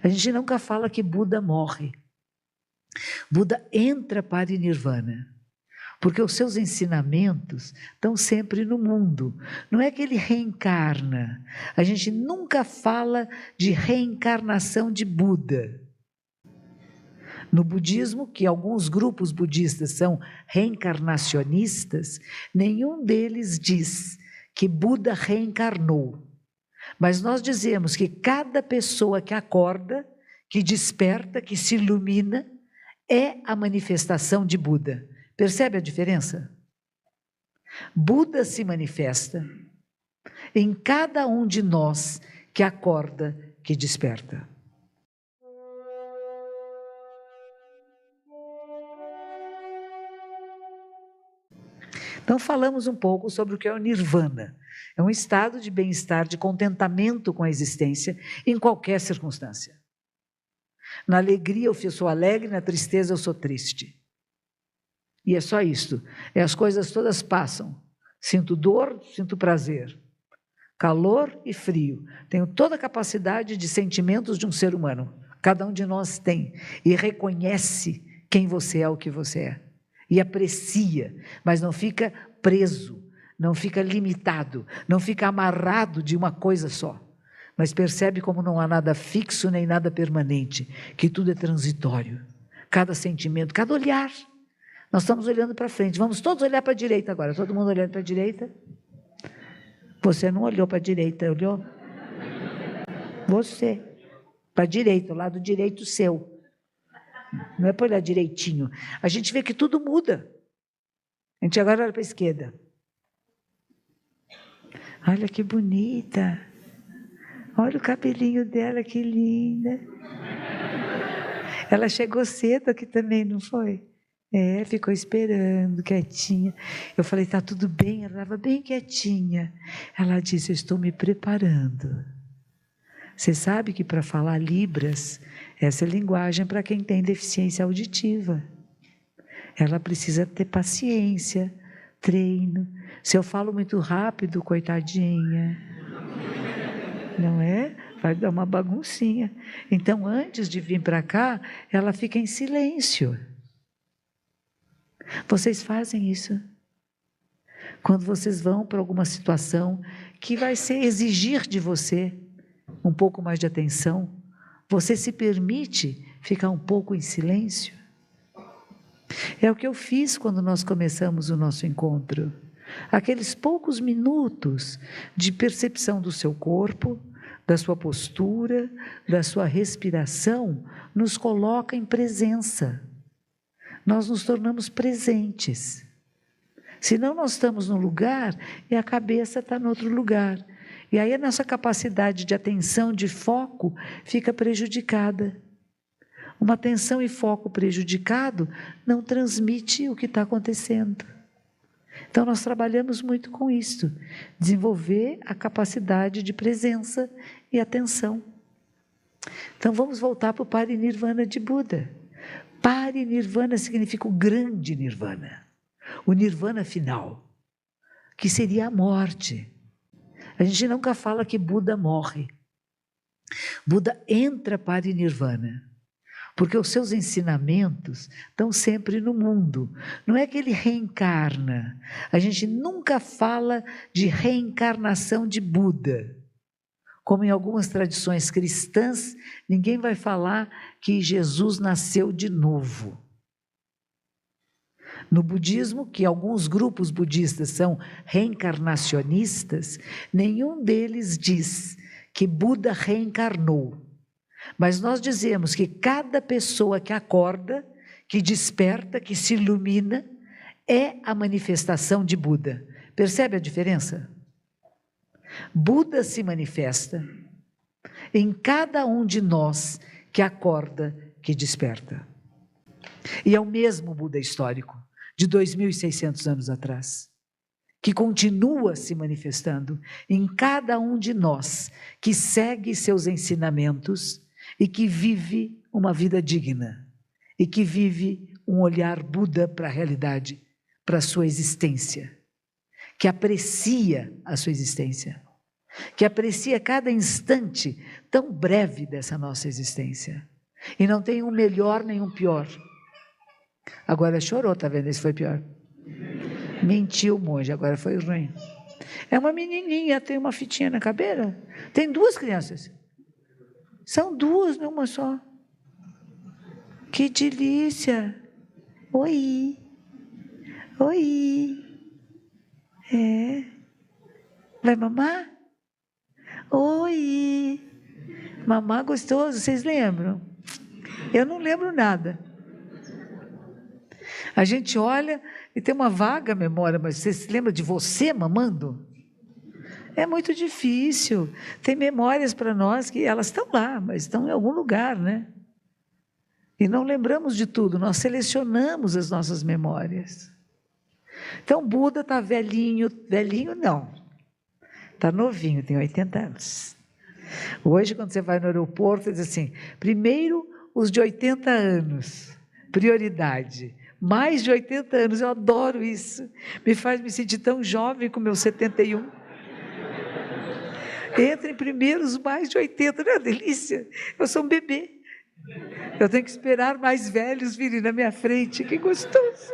A gente nunca fala que Buda morre. Buda entra para o Nirvana, porque os seus ensinamentos estão sempre no mundo. Não é que ele reencarna. A gente nunca fala de reencarnação de Buda. No budismo, que alguns grupos budistas são reencarnacionistas, nenhum deles diz que Buda reencarnou. Mas nós dizemos que cada pessoa que acorda, que desperta, que se ilumina, é a manifestação de Buda. Percebe a diferença? Buda se manifesta em cada um de nós que acorda, que desperta. Então falamos um pouco sobre o que é o Nirvana. É um estado de bem-estar, de contentamento com a existência em qualquer circunstância. Na alegria eu sou alegre, na tristeza eu sou triste. E é só isto. As coisas todas passam. Sinto dor, sinto prazer. Calor e frio. Tenho toda a capacidade de sentimentos de um ser humano. Cada um de nós tem. E reconhece quem você é, o que você é. E aprecia, mas não fica preso, não fica limitado, não fica amarrado de uma coisa só. Mas percebe como não há nada fixo nem nada permanente, que tudo é transitório. Cada sentimento, cada olhar. Nós estamos olhando para frente, vamos todos olhar para a direita agora, todo mundo olhando para a direita. Você não olhou para a direita, olhou? Você, para a direita, o lado direito seu. Não é para olhar direitinho. A gente vê que tudo muda. A gente agora olha para a esquerda. Olha que bonita. Olha o cabelinho dela, que linda. Ela chegou cedo aqui também, não foi? Ficou esperando, quietinha. Eu falei, está tudo bem? Ela estava bem quietinha. Ela disse, eu estou me preparando. Você sabe que para falar Libras, essa é linguagem para quem tem deficiência auditiva. Ela precisa ter paciência, treino. Se eu falo muito rápido, coitadinha, não é? Vai dar uma baguncinha. Então, antes de vir para cá, ela fica em silêncio. Vocês fazem isso? Quando vocês vão para alguma situação que vai exigir de você um pouco mais de atenção, você se permite ficar um pouco em silêncio? É o que eu fiz quando nós começamos o nosso encontro. Aqueles poucos minutos de percepção do seu corpo, da sua postura, da sua respiração, nos coloca em presença. Nós nos tornamos presentes. Senão nós estamos num lugar e a cabeça está em outro lugar. E aí a nossa capacidade de atenção, de foco, fica prejudicada. Uma atenção e foco prejudicado não transmite o que está acontecendo. Então nós trabalhamos muito com isso, desenvolver a capacidade de presença e atenção. Então vamos voltar para o Parinirvana de Buda. Parinirvana significa o grande Nirvana, o Nirvana final, que seria a morte. A gente nunca fala que Buda morre. Buda entra para o Nirvana, porque os seus ensinamentos estão sempre no mundo. Não é que ele reencarna. A gente nunca fala de reencarnação de Buda. Como em algumas tradições cristãs, ninguém vai falar que Jesus nasceu de novo. No budismo, que alguns grupos budistas são reencarnacionistas, nenhum deles diz que Buda reencarnou. Mas nós dizemos que cada pessoa que acorda, que desperta, que se ilumina, é a manifestação de Buda. Percebe a diferença? Buda se manifesta em cada um de nós que acorda, que desperta. E é o mesmo Buda histórico, de 2.600 anos atrás, que continua se manifestando em cada um de nós que segue seus ensinamentos e que vive uma vida digna, e que vive um olhar Buda para a realidade, para a sua existência, que aprecia a sua existência. que aprecia cada instante tão breve dessa nossa existência. E não tem um melhor nem um pior. Agora chorou, tá vendo? Esse foi pior. Mentiu, monge, agora foi ruim. É uma menininha, tem uma fitinha na cabeça. Tem 2 crianças. São 2, não uma só. Que delícia. Oi. Oi. É. Vai mamar? Oi. Mamar gostoso, vocês lembram? Eu não lembro nada. A gente olha e tem uma vaga memória, mas você se lembra de você mamando? É muito difícil. Tem memórias para nós que elas estão lá, mas estão em algum lugar, né? E não lembramos de tudo, nós selecionamos as nossas memórias. Então, Buda está velhinho, velhinho não. Está novinho, tem 80 anos. Hoje, quando você vai no aeroporto, diz assim, primeiro os de 80 anos, prioridade. Mais de 80 anos, eu adoro isso. Me faz me sentir tão jovem com meus 71. Entrem primeiro os mais de 80, não é uma delícia? Eu sou um bebê. Eu tenho que esperar mais velhos virem na minha frente, que gostoso.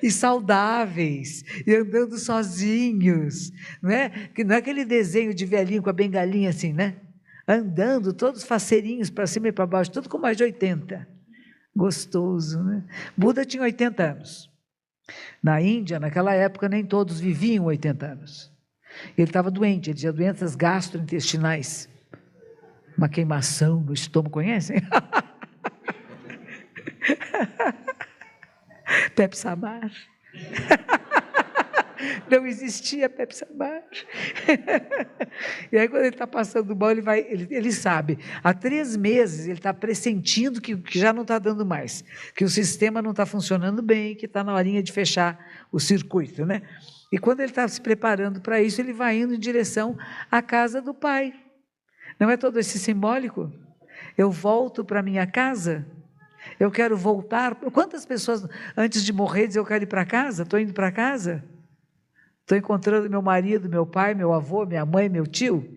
E saudáveis, e andando sozinhos, não é? Que não é aquele desenho de velhinho com a bengalinha assim, né? Andando, todos faceirinhos para cima e para baixo, tudo com mais de 80. Gostoso, né? Buda tinha 80 anos. Na Índia, naquela época, nem todos viviam 80 anos. Ele estava doente, ele tinha doenças gastrointestinais. Uma queimação no estômago, conhecem? Pepsamar. Não existia Pepsamar. E aí, quando ele está passando mal, ele sabe. Há 3 meses, ele está pressentindo que já não está dando mais, que o sistema não está funcionando bem, que está na horinha de fechar o circuito, né? E quando ele está se preparando para isso, ele vai indo em direção à casa do pai. Não é todo esse simbólico? Eu volto para minha casa? Eu quero voltar. Quantas pessoas, antes de morrer, dizem, eu quero ir para casa? Estou indo para casa? Estou encontrando meu marido, meu pai, meu avô, minha mãe, meu tio?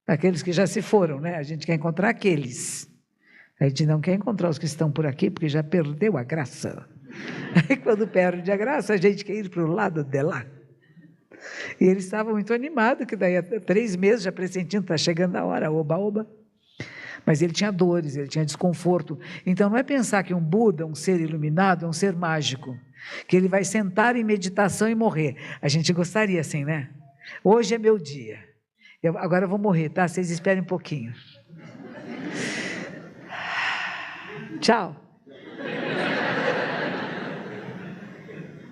Aqueles que já se foram, né? A gente quer encontrar aqueles. A gente não quer encontrar os que estão por aqui, porque já perdeu a graça. Aí, quando perde a graça, a gente quer ir para o lado de lá. E eles estavam muito animados, que daí há 3 meses já pressentindo, está chegando a hora, oba, oba. Mas ele tinha dores, ele tinha desconforto. Então, não é pensar que um Buda, um ser iluminado, é um ser mágico, que ele vai sentar em meditação e morrer. A gente gostaria assim, né? Hoje é meu dia. Agora eu vou morrer, tá? Vocês esperem um pouquinho. Tchau.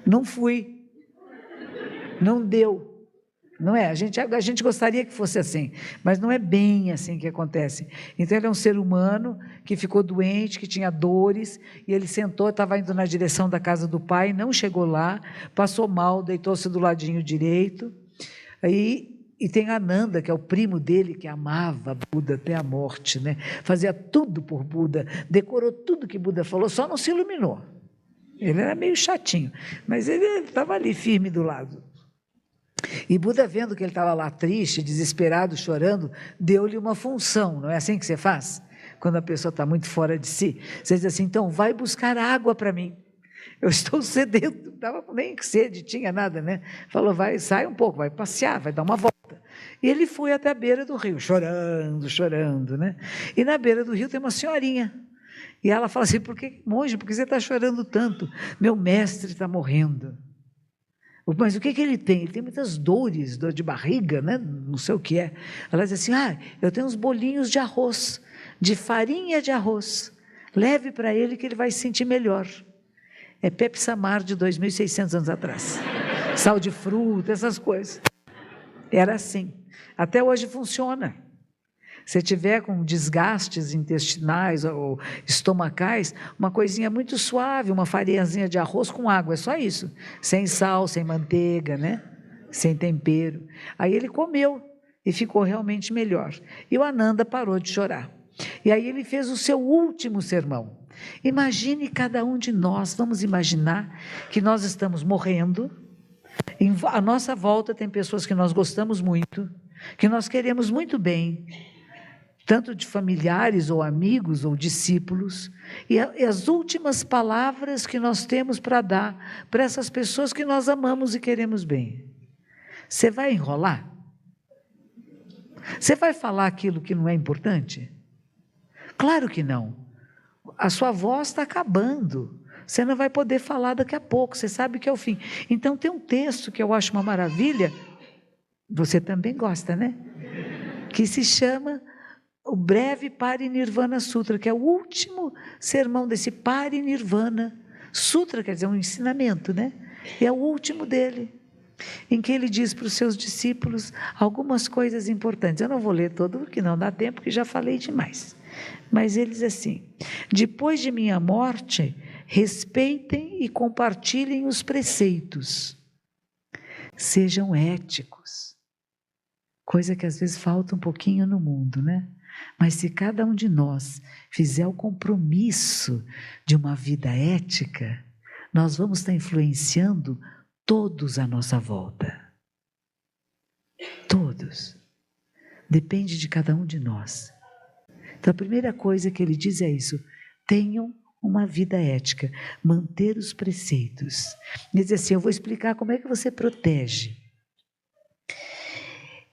Não fui. Não deu. Não é? A gente gostaria que fosse assim, mas não é bem assim que acontece. Então, ele é um ser humano que ficou doente, que tinha dores, e ele sentou, estava indo na direção da casa do pai, não chegou lá, passou mal, deitou-se do ladinho direito, e tem Ananda, que é o primo dele, que amava Buda até a morte, né? Fazia tudo por Buda, decorou tudo que Buda falou, só não se iluminou. Ele era meio chatinho, mas ele estava ali firme do lado. E Buda, vendo que ele estava lá triste, desesperado, chorando, deu-lhe uma função. Não é assim que você faz? Quando a pessoa está muito fora de si, você diz assim, então vai buscar água para mim. Eu estou sedento, não estava nem sede, tinha nada, né? Falou, vai, sai um pouco, vai passear, vai dar uma volta. E ele foi até a beira do rio, chorando, chorando, né? E na beira do rio tem uma senhorinha. E ela fala assim, monge, por que você está chorando tanto? Meu mestre está morrendo. Mas o que ele tem? Ele tem muitas dores, dor de barriga, né? Não sei o que é. Ela diz assim, eu tenho uns bolinhos de arroz, de farinha de arroz. Leve para ele que ele vai se sentir melhor. É Pepsamar de 2.600 anos atrás. Sal de fruta, essas coisas. Era assim. Até hoje funciona. Se tiver com desgastes intestinais ou estomacais, uma coisinha muito suave, uma farinhazinha de arroz com água, é só isso. Sem sal, sem manteiga, né? Sem tempero. Aí ele comeu e ficou realmente melhor. E o Ananda parou de chorar. E aí ele fez o seu último sermão. Imagine cada um de nós, vamos imaginar que nós estamos morrendo, à nossa volta tem pessoas que nós gostamos muito, que nós queremos muito bem, tanto de familiares ou amigos ou discípulos, e as últimas palavras que nós temos para dar para essas pessoas que nós amamos e queremos bem. Você vai enrolar? Você vai falar aquilo que não é importante? Claro que não. A sua voz está acabando. Você não vai poder falar daqui a pouco, você sabe que é o fim. Então tem um texto que eu acho uma maravilha, você também gosta, né? Que se chama o Breve Parinirvana Sutra, que é o último sermão desse Parinirvana Sutra, quer dizer, um ensinamento, né? E é o último dele, em que ele diz para os seus discípulos algumas coisas importantes. Eu não vou ler todo, porque não dá tempo, porque já falei demais. Mas ele diz assim: depois de minha morte, respeitem e compartilhem os preceitos. Sejam éticos. Coisa que às vezes falta um pouquinho no mundo, né? Mas se cada um de nós fizer o compromisso de uma vida ética, nós vamos estar influenciando todos à nossa volta. Todos. Depende de cada um de nós. Então a primeira coisa que ele diz é isso: tenham uma vida ética, manter os preceitos. Ele diz assim: eu vou explicar como é que você protege.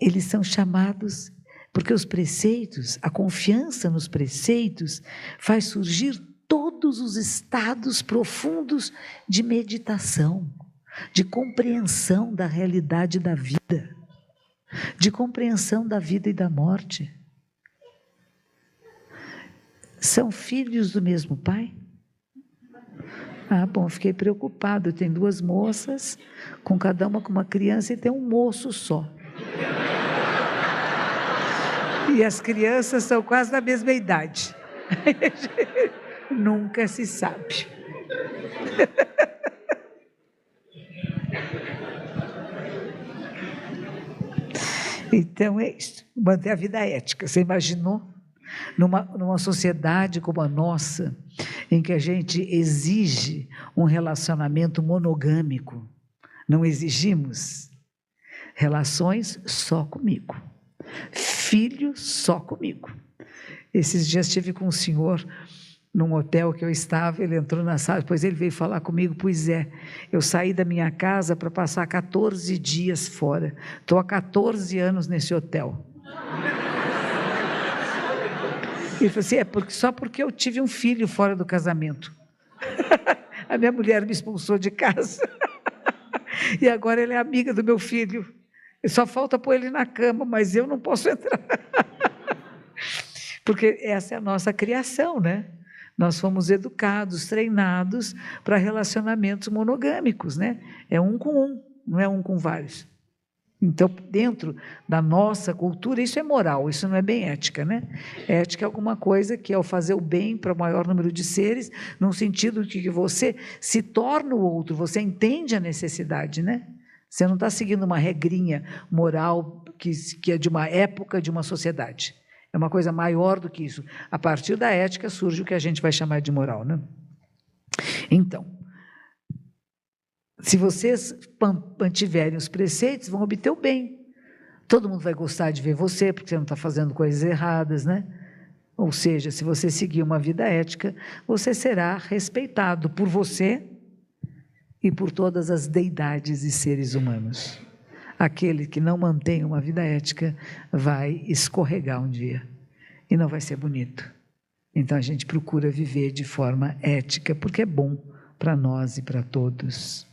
Eles são chamados, porque os preceitos, a confiança nos preceitos, faz surgir todos os estados profundos de meditação, de compreensão da realidade da vida, de compreensão da vida e da morte. São filhos do mesmo pai? Ah, bom, fiquei preocupado. Tem 2 moças, com cada uma com uma criança, e tem um moço só. E as crianças são quase da mesma idade. Nunca se sabe. Então é isso, manter a vida ética. Você imaginou? Numa sociedade como a nossa, em que a gente exige um relacionamento monogâmico, não exigimos relações só comigo, filho só comigo. Esses dias estive com um senhor num hotel que eu estava, ele entrou na sala, depois ele veio falar comigo: pois é, eu saí da minha casa para passar 14 dias fora, estou há 14 anos nesse hotel. Ele falou assim: só porque eu tive um filho fora do casamento. A minha mulher me expulsou de casa. E agora ele é amiga do meu filho. Só falta pôr ele na cama, mas eu não posso entrar. Porque essa é a nossa criação, né? Nós fomos educados, treinados para relacionamentos monogâmicos, né? É um com um, não é um com vários. Então, dentro da nossa cultura, isso é moral, isso não é bem ética, né? Ética é alguma coisa que é o fazer o bem para o maior número de seres, no sentido de que você se torna o outro, você entende a necessidade, né? Você não está seguindo uma regrinha moral que é de uma época, de uma sociedade. É uma coisa maior do que isso. A partir da ética surge o que a gente vai chamar de moral, né? Então, se vocês mantiverem os preceitos, vão obter o bem. Todo mundo vai gostar de ver você, porque você não está fazendo coisas erradas, né? Ou seja, se você seguir uma vida ética, você será respeitado por você e por todas as deidades e seres humanos. Aquele que não mantém uma vida ética vai escorregar um dia e não vai ser bonito. Então a gente procura viver de forma ética, porque é bom para nós e para todos.